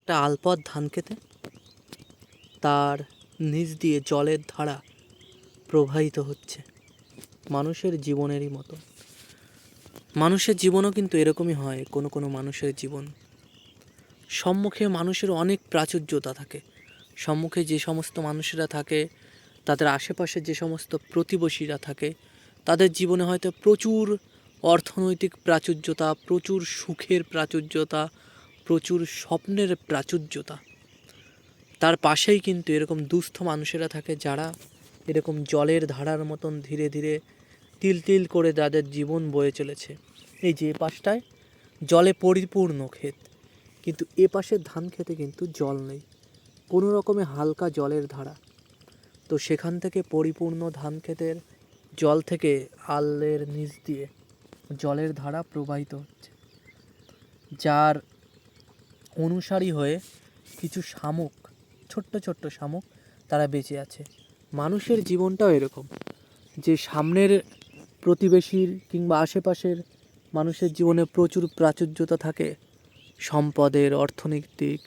একটা আলপথ ধান খেতে তার নিচ দিয়ে জলের ধারা প্রবাহিত হচ্ছে, মানুষের জীবনেরই মতো। মানুষের জীবনও কিন্তু এরকমই হয়। কোনো কোনো মানুষের জীবন, সম্মুখে মানুষের অনেক প্রাচুর্যতা থাকে। সম্মুখে যে সমস্ত মানুষেরা থাকে, তাদের আশেপাশে যে সমস্ত প্রতিবেশীরা থাকে, তাদের জীবনে হয়তো প্রচুর অর্থনৈতিক প্রাচুর্যতা, প্রচুর সুখের প্রাচুর্যতা, প্রচুর স্বপ্নের প্রাচুর্যতা। তার পাশেই কিন্তু এরকম দুস্থ মানুষেরা থাকে, যারা এরকম জলের ধারার মতন ধীরে ধীরে তিল তিল করে তাদের জীবন বয়ে চলেছে। এই যে এ পাশটায় জলে পরিপূর্ণ ক্ষেত, কিন্তু এ পাশের ধান খেতে কিন্তু জল নেই, কোনো রকমে হালকা জলের ধারা। তো সেখান থেকে পরিপূর্ণ ধান খেতের জল থেকে আলের নিচ দিয়ে জলের ধারা প্রবাহিত হচ্ছে, যার অনুসারী হয়ে কিছু শামুক, ছোট্ট ছোট্ট শামুক, তারা বেঁচে আছে। মানুষের জীবনটাও এরকম, যে সামনের প্রতিবেশীর কিংবা আশেপাশের মানুষের জীবনে প্রচুর প্রাচুর্যতা থাকে, সম্পদের, অর্থনৈতিক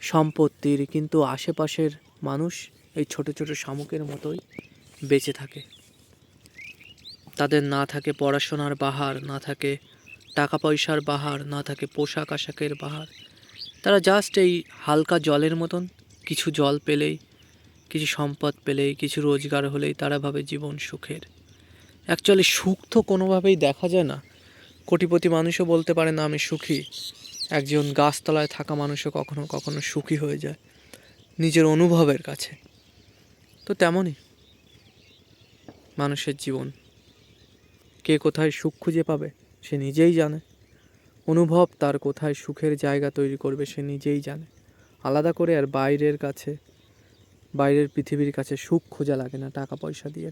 সম্পত্তির, কিন্তু আশেপাশের মানুষ এই ছোট ছোট শামুকের মতোই বেঁচে থাকে। তাদের না থাকে পড়াশোনার বাহার, না থাকে টাকা পয়সার বাহার, না থাকে পোশাক আশাকের বাহার। তারা জাস্ট এই হালকা জলের মতন, কিছু জল পেলেই, কিছু সম্পদ পেলেই, কিছু রোজগার হলেই তারা ভাবে জীবন সুখের। অ্যাকচুয়ালি সুখ তো কোনোভাবেই দেখা যায় না। কোটিপতি মানুষও বলতে পারে না আমি সুখী। একজন গাছতলায় থাকা মানুষও কখনো কখনো সুখী হয়ে যায় নিজের অনুভবের কাছে। তো তেমনই মানুষের জীবন, কে কোথায় সুখ খুঁজে পাবে সে নিজেই জানে। অনুভব তার কোথায় সুখের জায়গা তৈরি করবে সে নিজেই জানে। আলাদা করে আর বাইরের পৃথিবীর কাছে সুখ খোঁজা লাগে না টাকা পয়সা দিয়ে।